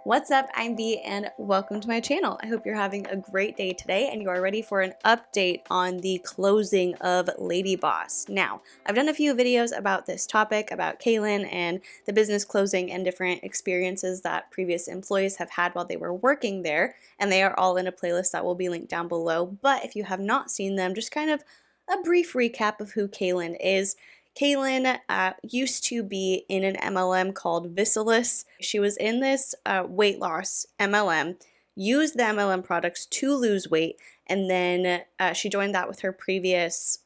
What's up? I'm B and welcome to my channel. I hope you're having a great day today and you are ready for an update on the closing of LADYBOSS. Now, I've done a few videos about this topic, about Kaylin and the business closing and different experiences that previous employees have had while they were working there, and they are all in a playlist that will be linked down below. But if you have not seen them, just kind of a brief recap of who Kaylin is. Kaylin used to be in an MLM called Vitalis. She was in this weight loss MLM, used the MLM products to lose weight, and then she joined that with her previous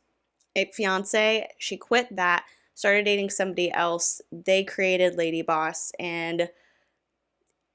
fiance. She quit that, started dating somebody else. They created LADYBOSS, and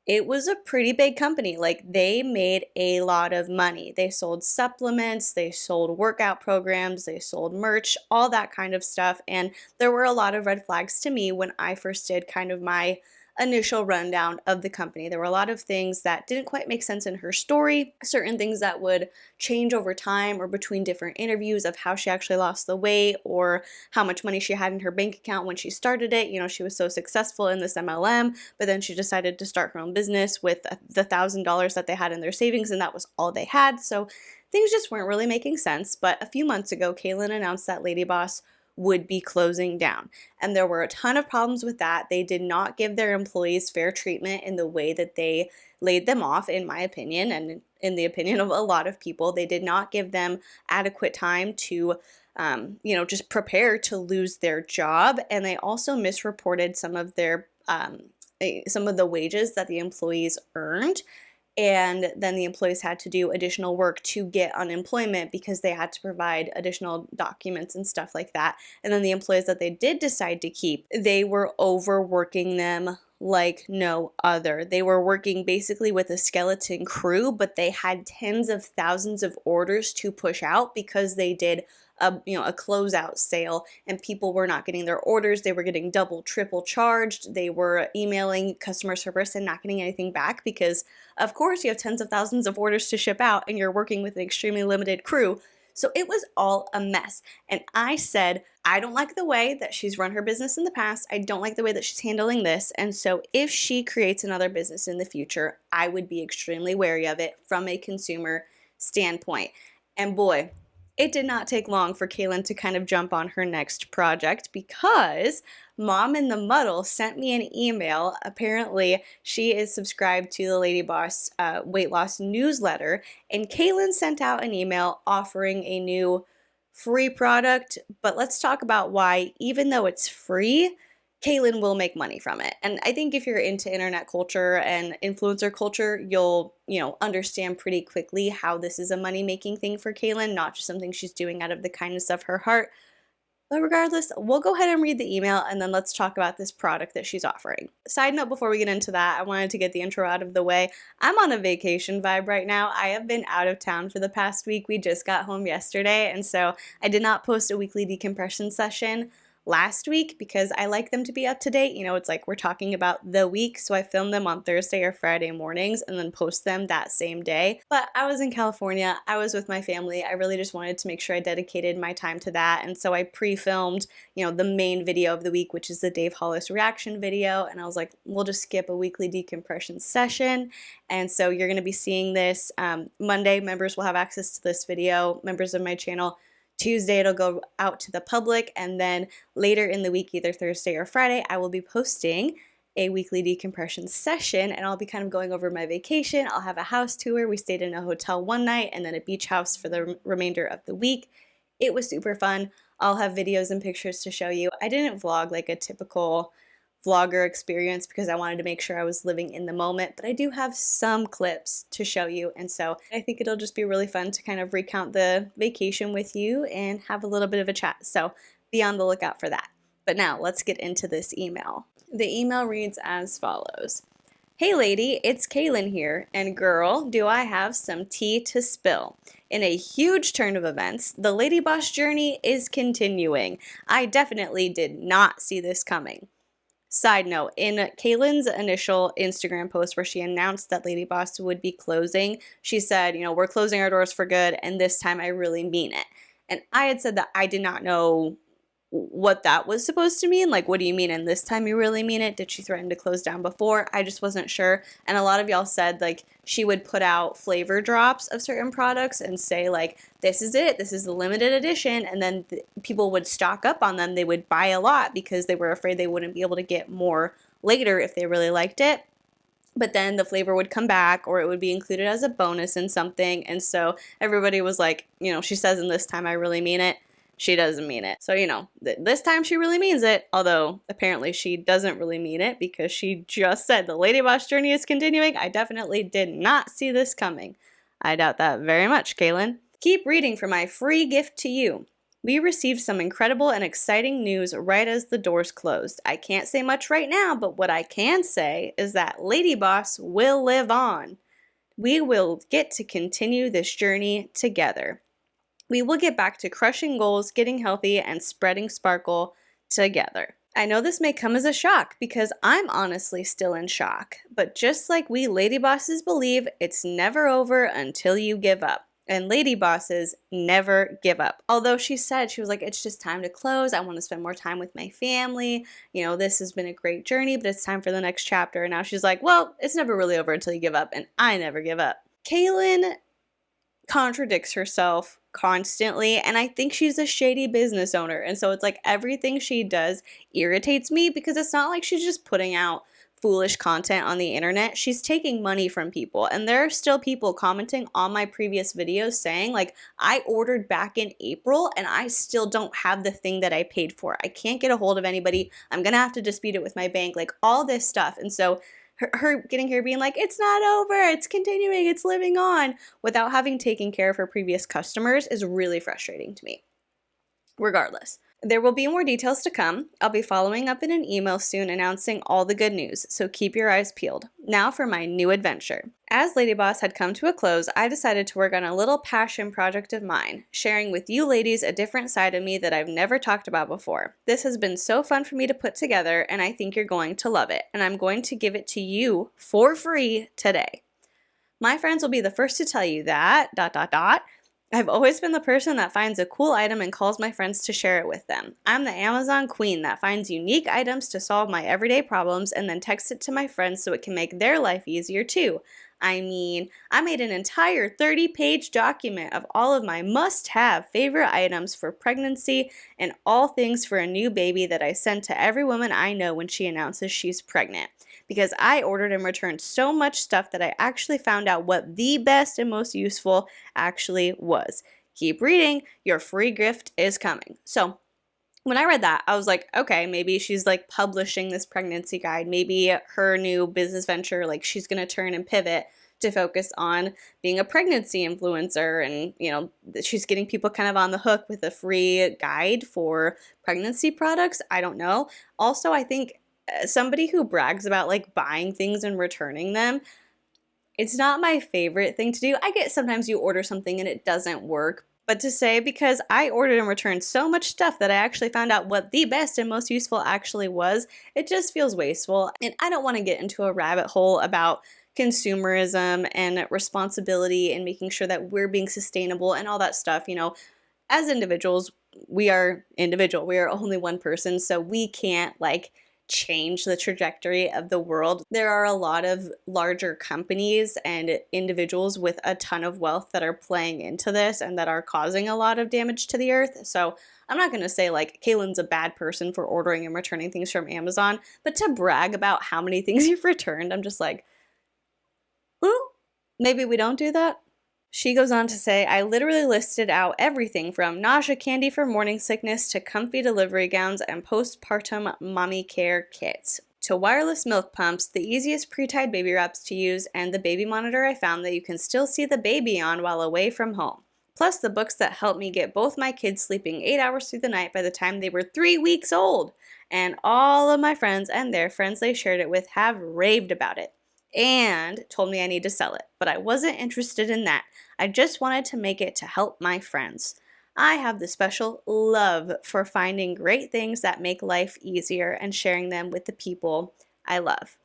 it was a pretty big company. Like, they made a lot of money. They sold supplements, they sold workout programs, they sold merch, all that kind of stuff. And there were a lot of red flags to me when I first did kind of my initial rundown of the company. There were a lot of things that didn't quite make sense in her story, certain things that would change over time or between different interviews of how she actually lost the weight or how much money she had in her bank account when she started it. You know, she was so successful in this MLM, but then she decided to start her own business with the $1,000 that they had in their savings, and that was all they had. So things just weren't really making sense. But a few months ago, Kaylin announced that LADYBOSS would be closing down. And there were a ton of problems with that. They did not give their employees fair treatment in the way that they laid them off, in my opinion, and in the opinion of a lot of people. They did not give them adequate time to just prepare to lose their job. And they also misreported some of their some of the wages that the employees earned. And then the employees had to do additional work to get unemployment because they had to provide additional documents and stuff like that. And then the employees that they did decide to keep, they were overworking them like no other. They were working basically with a skeleton crew, but they had tens of thousands of orders to push out because they did a closeout sale, and people were not getting their orders. They were getting double, triple charged. They were emailing customer service and not getting anything back because, of course, you have tens of thousands of orders to ship out and you're working with an extremely limited crew. So it was all a mess. And I said, I don't like the way that she's run her business in the past. I don't like the way that she's handling this. And so if she creates another business in the future, I would be extremely wary of it from a consumer standpoint. And boy, it did not take long for Kaylin to kind of jump on her next project because Mom in the Muddle sent me an email. Apparently, she is subscribed to the LADYBOSS weight loss newsletter, and Kaylin sent out an email offering a new free product. But let's talk about why, even though it's free, Kaylin will make money from it. And I think if you're into internet culture and influencer culture, you'll, understand pretty quickly how this is a money-making thing for Kaylin, not just something she's doing out of the kindness of her heart. But regardless, we'll go ahead and read the email and then let's talk about this product that she's offering. Side note before we get into that, I wanted to get the intro out of the way. I'm on a vacation vibe right now. I have been out of town for the past week. We just got home yesterday, and so I did not post a weekly decompression session last week because I like them to be up to date. It's like we're talking about the week, so I film them on Thursday or Friday mornings and then post them that same day. But I was in California, I was with my family. I really just wanted to make sure I dedicated my time to that, and so I pre-filmed, the main video of the week, which is the Dave Hollis reaction video, and I was like, we'll just skip a weekly decompression session. And so you're going to be seeing this Monday. Members will have access to this video, members of my channel. Tuesday, it'll go out to the public, and then later in the week, either Thursday or Friday, I will be posting a weekly decompression session, and I'll be kind of going over my vacation. I'll have a house tour. We stayed in a hotel one night and then a beach house for the remainder of the week. It was super fun. I'll have videos and pictures to show you. I didn't vlog like a typical vlogger experience because I wanted to make sure I was living in the moment, but I do have some clips to show you, and so I think it'll just be really fun to kind of recount the vacation with you and have a little bit of a chat, so be on the lookout for that. But now let's get into this email. The email reads as follows. Hey lady, it's Kaylin here, and girl, do I have some tea to spill. In a huge turn of events, the LADYBOSS journey is continuing. I definitely did not see this coming. Side note, in Kaylin's initial Instagram post where she announced that LADYBOSS would be closing, she said, we're closing our doors for good, and this time I really mean it. And I had said that I did not know what that was supposed to mean. Like, what do you mean? And this time you really mean it? Did she threaten to close down before? I just wasn't sure. And a lot of y'all said like she would put out flavor drops of certain products and say like, this is it, this is the limited edition. And then people would stock up on them. They would buy a lot because they were afraid they wouldn't be able to get more later if they really liked it. But then the flavor would come back, or it would be included as a bonus in something. And so everybody was like, you know, she says, and this time I really mean it. She doesn't mean it. So, you know, this time she really means it. Although apparently she doesn't really mean it because she just said the Lady Boss journey is continuing. I definitely did not see this coming. I doubt that very much, Kaylin. Keep reading for my free gift to you. We received some incredible and exciting news right as the doors closed. I can't say much right now, but what I can say is that Lady Boss will live on. We will get to continue this journey together. We will get back to crushing goals, getting healthy, and spreading sparkle together. I know this may come as a shock because I'm honestly still in shock, but just like we Lady Bosses believe, it's never over until you give up. And Lady Bosses never give up. Although she said, she was like, it's just time to close. I want to spend more time with my family. You know, this has been a great journey, but it's time for the next chapter. And now she's like, well, it's never really over until you give up. And I never give up. Kaylin contradicts herself constantly, and I think she's a shady business owner. And so it's like everything she does irritates me because it's not like she's just putting out foolish content on the internet. She's taking money from people, and there are still people commenting on my previous videos saying like, I ordered back in April and I still don't have the thing that I paid for. I can't get a hold of anybody. I'm gonna have to dispute it with my bank, like all this stuff. And so her getting here being like, it's not over, it's continuing, it's living on, without having taken care of her previous customers is really frustrating to me. Regardless, there will be more details to come. I'll be following up in an email soon announcing all the good news, so keep your eyes peeled. Now for my new adventure. As Lady Boss had come to a close, I decided to work on a little passion project of mine, sharing with you ladies a different side of me that I've never talked about before. This has been so fun for me to put together, and I think you're going to love it, and I'm going to give it to you for free today. My friends will be the first to tell you that, I've always been the person that finds a cool item and calls my friends to share it with them. I'm the Amazon queen that finds unique items to solve my everyday problems and then texts it to my friends so it can make their life easier too. I mean, I made an entire 30-page document of all of my must-have favorite items for pregnancy and all things for a new baby that I send to every woman I know when she announces she's pregnant. Because I ordered and returned so much stuff that I actually found out what the best and most useful actually was. Keep reading, your free gift is coming. So when I read that, I was like, okay, maybe she's like publishing this pregnancy guide. Maybe her new business venture, like she's going to turn and pivot to focus on being a pregnancy influencer. And, you know, she's getting people kind of on the hook with a free guide for pregnancy products. I don't know. Also, I think somebody who brags about like buying things and returning them, it's not my favorite thing to do. I get sometimes you order something and it doesn't work, but to say because I ordered and returned so much stuff that I actually found out what the best and most useful actually was, it just feels wasteful. And I don't want to get into a rabbit hole about consumerism and responsibility and making sure that we're being sustainable and all that stuff. You know, as individuals, we are individual. We are only one person, so we can't like change the trajectory of the world. There are a lot of larger companies and individuals with a ton of wealth that are playing into this and that are causing a lot of damage to the earth. So I'm not going to say like Kaylin's a bad person for ordering and returning things from Amazon, but to brag about how many things you've returned, I'm just like, ooh, maybe we don't do that. She goes on to say, I literally listed out everything from nausea candy for morning sickness to comfy delivery gowns and postpartum mommy care kits, to wireless milk pumps, the easiest pre-tied baby wraps to use, and the baby monitor I found that you can still see the baby on while away from home. Plus the books that helped me get both my kids sleeping 8 hours through the night by the time they were 3 weeks old. And all of my friends and their friends they shared it with have raved about it and told me I need to sell it. But I wasn't interested in that. I just wanted to make it to help my friends. I have the special love for finding great things that make life easier and sharing them with the people I love.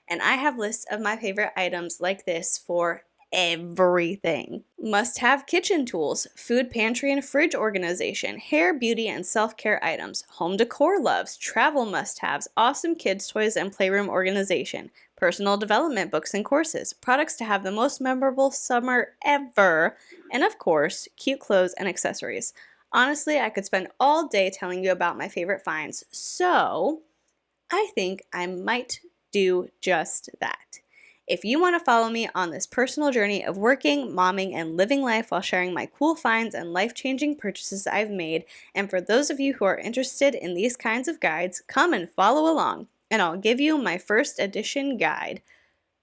And I have lists of my favorite items like this for everything. Must have kitchen tools, food pantry and fridge organization, hair, beauty, and self-care items, home decor loves, travel must-haves, awesome kids toys and playroom organization, personal development books and courses, products to have the most memorable summer ever, and of course, cute clothes and accessories. Honestly, I could spend all day telling you about my favorite finds, so I think I might do just that. If you want to follow me on this personal journey of working, momming, and living life while sharing my cool finds and life-changing purchases I've made, and for those of you who are interested in these kinds of guides, come and follow along, and I'll give you my first edition guide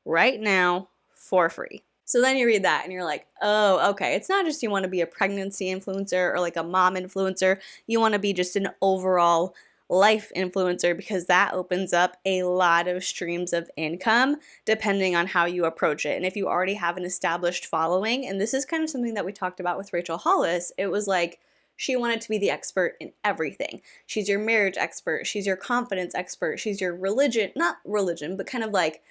right now for free. So then you read that and you're like, oh, okay, it's not just you want to be a pregnancy influencer or like a mom influencer, you want to be just an overall life influencer, because that opens up a lot of streams of income depending on how you approach it. And if you already have an established following, and this is kind of something that we talked about with Rachel Hollis, it was like she wanted to be the expert in everything. She's your marriage expert, she's your confidence expert, she's your religion, not religion, but kind of like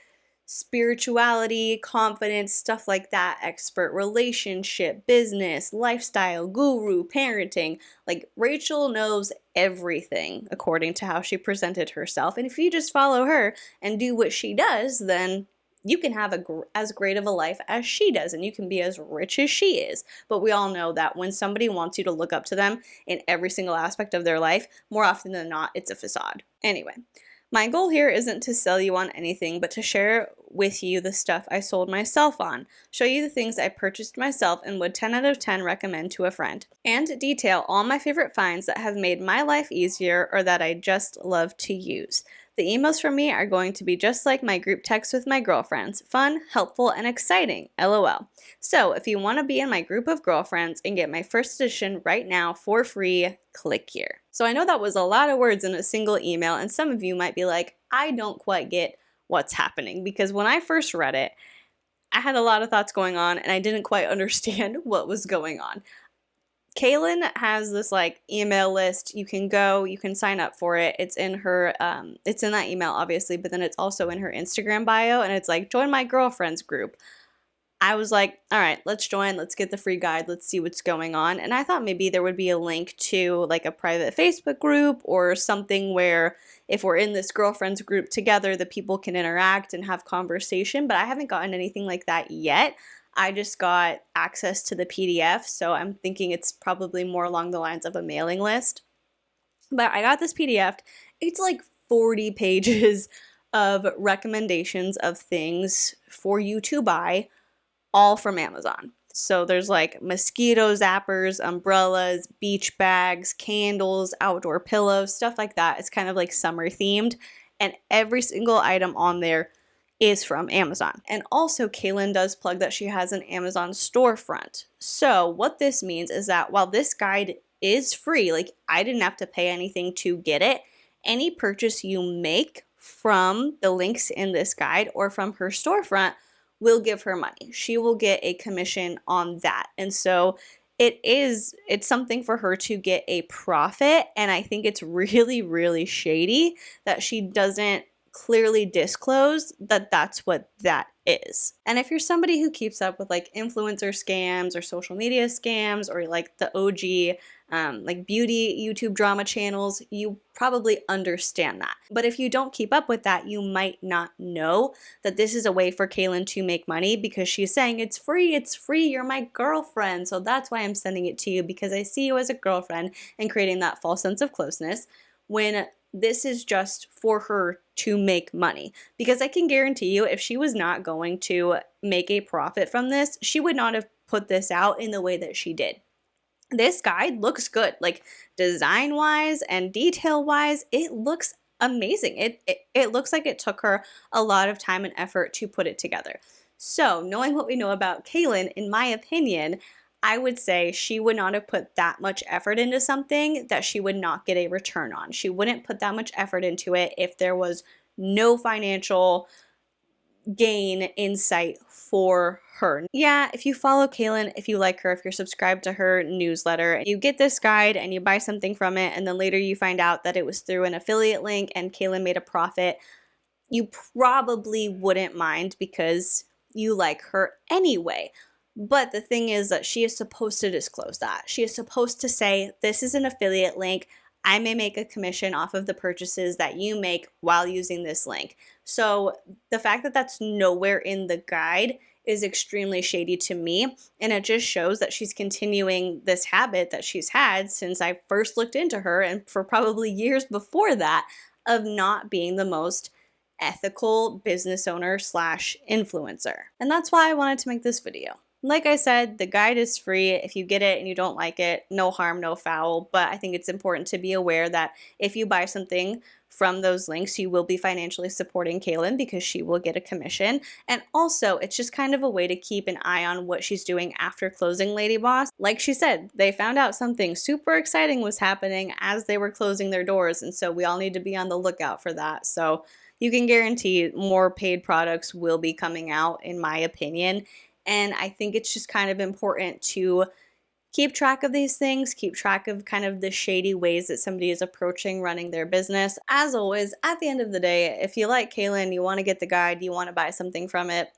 spirituality, confidence, stuff like that expert, relationship, business, lifestyle, guru, parenting. Like, Rachel knows everything according to how she presented herself. And if you just follow her and do what she does, then you can have as great of a life as she does, and you can be as rich as she is. But we all know that when somebody wants you to look up to them in every single aspect of their life, more often than not, it's a facade. Anyway, my goal here isn't to sell you on anything, but to share with you the stuff I sold myself on, show you the things I purchased myself and would 10 out of 10 recommend to a friend, and detail all my favorite finds that have made my life easier or that I just love to use. The emails from me are going to be just like my group texts with my girlfriends, fun, helpful, and exciting, LOL. So if you want to be in my group of girlfriends and get my first edition right now for free, click here. So I know that was a lot of words in a single email, and some of you might be like, I don't quite get what's happening, because when I first read it, I had a lot of thoughts going on and I didn't quite understand what was going on. Kaylin has this like email list. You can go, you can sign up for it. It's in her, it's in that email obviously, but then it's also in her Instagram bio, and it's like, join my girlfriends group. I was like, all right, let's join, let's get the free guide, let's see what's going on. And I thought maybe there would be a link to like a private Facebook group or something where if we're in this girlfriends group together, the people can interact and have conversation, but I haven't gotten anything like that yet. I just got access to the PDF, so I'm thinking it's probably more along the lines of a mailing list. But I got this PDF. It's like 40 pages of recommendations of things for you to buy, all from Amazon. So there's like mosquito zappers, umbrellas, beach bags, candles, outdoor pillows, stuff like that. It's kind of like summer themed, and every single item on there is from Amazon. And also Kaylin does plug that she has an Amazon storefront. So what this means is that while this guide is free, like I didn't have to pay anything to get it, any purchase you make from the links in this guide or from her storefront will give her money. She will get a commission on that. And so it's something for her to get a profit. And I think it's really, really shady that she doesn't clearly disclose that that's what that is. And if you're somebody who keeps up with like influencer scams or social media scams or like the OG like beauty YouTube drama channels, you probably understand that. But if you don't keep up with that, you might not know that this is a way for Kaylin to make money, because she's saying it's free, you're my girlfriend. So that's why I'm sending it to you, because I see you as a girlfriend, and creating that false sense of closeness, when this is just for her to make money. Because I can guarantee you, if she was not going to make a profit from this, she would not have put this out in the way that she did. This guide looks good, like design wise and detail wise, it looks amazing. It looks like it took her a lot of time and effort to put it together. So knowing what we know about Kaylin, in my opinion, I would say she would not have put that much effort into something that she would not get a return on. She wouldn't put that much effort into it if there was no financial gain in sight for her. Yeah, if you follow Kaylin, if you like her, if you're subscribed to her newsletter, you get this guide and you buy something from it, and then later you find out that it was through an affiliate link and Kaylin made a profit, you probably wouldn't mind, because you like her anyway. But the thing is that she is supposed to disclose that. She is supposed to say, this is an affiliate link. I may make a commission off of the purchases that you make while using this link. So the fact that that's nowhere in the guide is extremely shady to me. And it just shows that she's continuing this habit that she's had since I first looked into her, and for probably years before that, of not being the most ethical business owner slash influencer. And that's why I wanted to make this video. Like I said, the guide is free. If you get it and you don't like it, no harm, no foul. But I think it's important to be aware that if you buy something from those links, you will be financially supporting Kaylin because she will get a commission. And also, it's just kind of a way to keep an eye on what she's doing after closing LADYBOSS. Like she said, they found out something super exciting was happening as they were closing their doors. And so we all need to be on the lookout for that. So you can guarantee more paid products will be coming out, in my opinion. And I think it's just kind of important to keep track of these things, keep track of kind of the shady ways that somebody is approaching running their business. As always, at the end of the day, if you like Kaylin, you want to get the guide, you want to buy something from it,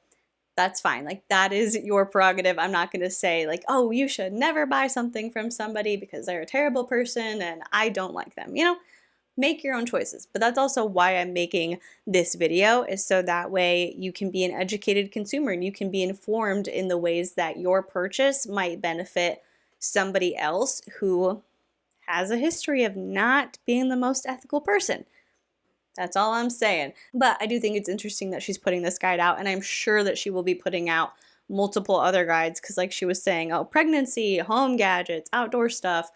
that's fine. Like, that is your prerogative. I'm not going to say like, oh, you should never buy something from somebody because they're a terrible person and I don't like them. You know, make your own choices. But that's also why I'm making this video, is so that way you can be an educated consumer and you can be informed in the ways that your purchase might benefit somebody else who has a history of not being the most ethical person. That's all I'm saying. But I do think it's interesting that she's putting this guide out, and I'm sure that she will be putting out multiple other guides because, like she was saying, oh, pregnancy, home gadgets, outdoor stuff,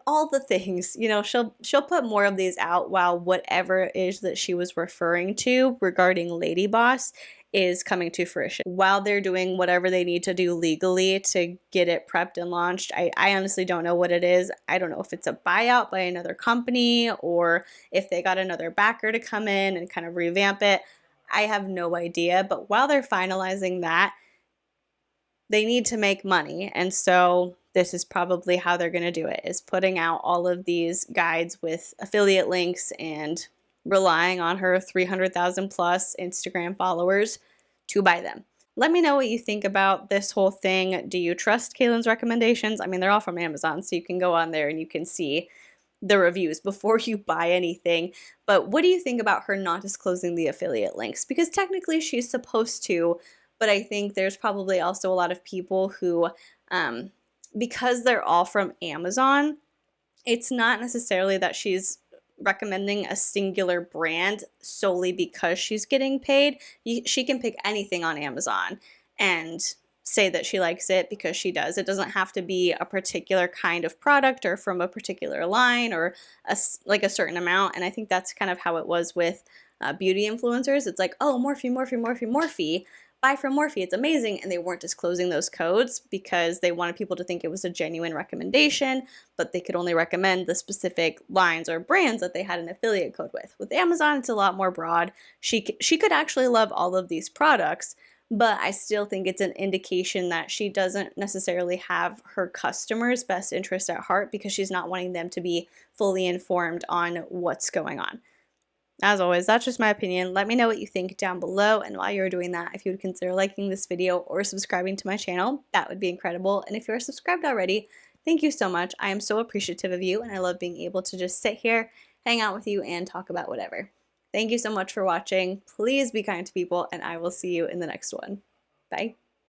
all the things, you know, she'll put more of these out while whatever it is that she was referring to regarding LADYBOSS is coming to fruition. While they're doing whatever they need to do legally to get it prepped and launched, I honestly don't know what it is. I don't know if it's a buyout by another company or if they got another backer to come in and kind of revamp it. I have no idea. But while they're finalizing that, they need to make money. And so this is probably how they're going to do it, is putting out all of these guides with affiliate links and relying on her 300,000 plus Instagram followers to buy them. Let me know what you think about this whole thing. Do you trust Kaylin's recommendations? I mean, they're all from Amazon, so you can go on there and you can see the reviews before you buy anything. But what do you think about her not disclosing the affiliate links? Because technically she's supposed to, but I think there's probably also a lot of people who, because they're all from Amazon, it's not necessarily that she's recommending a singular brand solely because she's getting paid. She can pick anything on Amazon and say that she likes it because she does. It doesn't have to be a particular kind of product or from a particular line or like a certain amount. And I think that's kind of how it was with beauty influencers. It's like, oh, Morphe, Morphe, Morphe, Morphe. Buy from Morphe, it's amazing. And they weren't disclosing those codes because they wanted people to think it was a genuine recommendation, but they could only recommend the specific lines or brands that they had an affiliate code with. With Amazon, it's a lot more broad. She could actually love all of these products, but I still think it's an indication that she doesn't necessarily have her customers' best interest at heart because she's not wanting them to be fully informed on what's going on. As always, that's just my opinion. Let me know what you think down below, and while you're doing that, if you would consider liking this video or subscribing to my channel, that would be incredible. And if you're subscribed already, thank you so much. I am so appreciative of you, and I love being able to just sit here, hang out with you, and talk about whatever. Thank you so much for watching. Please be kind to people, and I will see you in the next one. Bye.